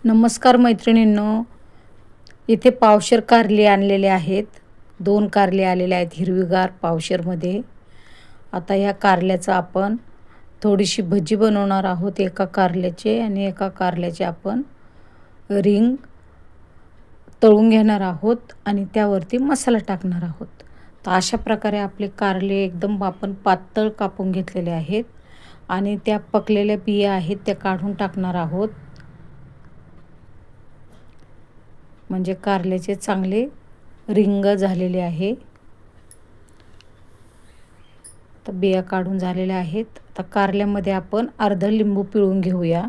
नमस्कार मैत्रिणींनो, इथे पावशेर कारली आणलेले आहेत. 2 कारले आलेले आहेत हिरवीगार पावशेरमध्ये. आता या कारल्याचं आपण थोडीशी भजी बनवणार आहोत. एका कारल्याचे आणि एका कारल्याचे आपण रिंग तळून घेणार आहोत आणि त्यावरती मसाला टाकणार आहोत. तर अशा प्रकारे आपले कारले एकदम आपण पातळ कापून घेतलेले आहेत आणि त्या पकलेल्या बिया आहेत त्या काढून टाकणार आहोत. म्हणजे कारल्याचे चांगले रिंग झालेले आहे. तर बिया काढून झालेल्या आहेत. आता कारल्यामध्ये आपण अर्ध लिंबू पिळून घेऊया,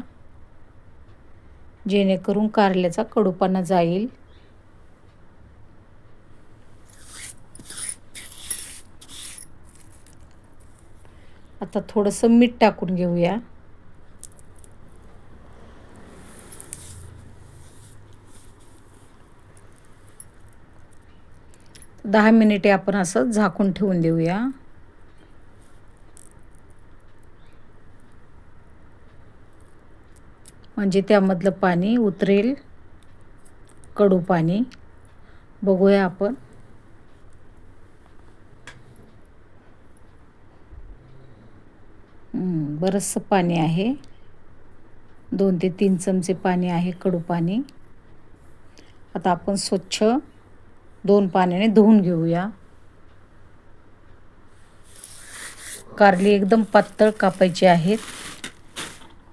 जेणेकरून कारल्याचा कडूपणा जाईल. आता थोडंसं मीठ टाकून घेऊया. दहा मिनिटे आपण असं झाकून ठेवून देऊया. म्हणजे त्यामधलं पाणी उतरेल, कडू पाणी. बघूया आपण. बरंचसं पाणी आहे. 2 ते 3 चमचे पाणी आहे, कडू पाणी. आता आपण स्वच्छ 2 पाण्याने धुवून घेऊया. कारली एकदम पातळ कापायची आहेत.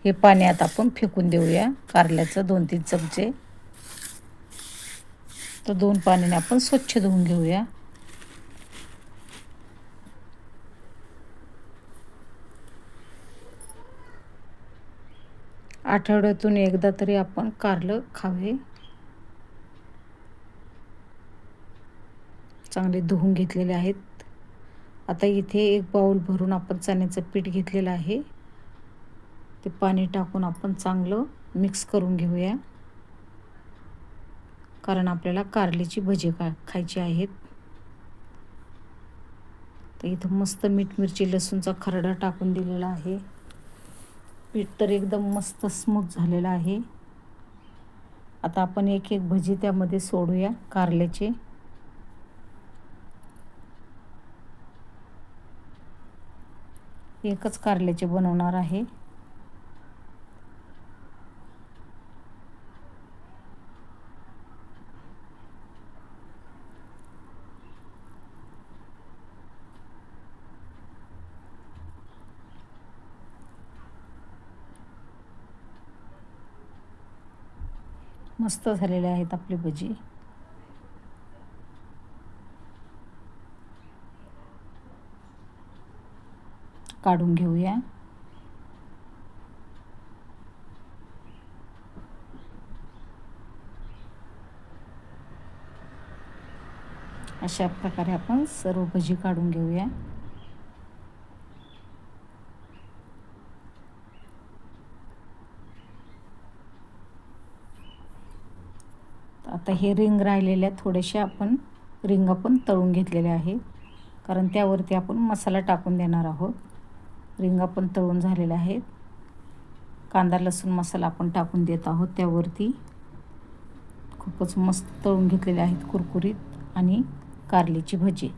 हे पाणी आता आपण फेकून देऊया. कारल्याचं 2-3 चमचे. तर 2 पाण्याने आपण स्वच्छ धुवून घेऊया. आठवड्यातून एकदा तरी आपण कारलं खावे. चांगले धुवून घेतलेले आहेत. आता इथे 1 बाउल भरून आपण चण्याचं पीठ घेतलेलं आहे. ते पाणी टाकून आपण चांगलं मिक्स करून घेऊया, कारण आपल्याला कारल्याची भजी खायची आहेत. तर इथं मस्त मीठ, मिरची, लसूणचा खरडा टाकून दिलेला आहे. पीठ तर एकदम मस्त स्मूथ झालेलं आहे. आता आपण एक एक भजी त्यामध्ये सोडूया कारल्याचे. एकच कारल्याचे बनवणार आहे. मस्त झालेले आहेत आपली भजी. काढून घेऊया. अशा प्रकारे आपण सर्व भजी काढून घेऊया. आता हे रिंग राहिलेल्या थोडेशा आपण रिंग पण तळून घेतलेले आहे, कारण त्यावरती आपण मसाला टाकून देणार आहोत. रिंगा पण तळून झालेल्या आहेत. कांदा लसूण मसाला आपण टाकून देत आहोत त्यावरती. खूपच मस्त तळून घेतलेले आहेत कुरकुरीत आणि कारल्याची भजी.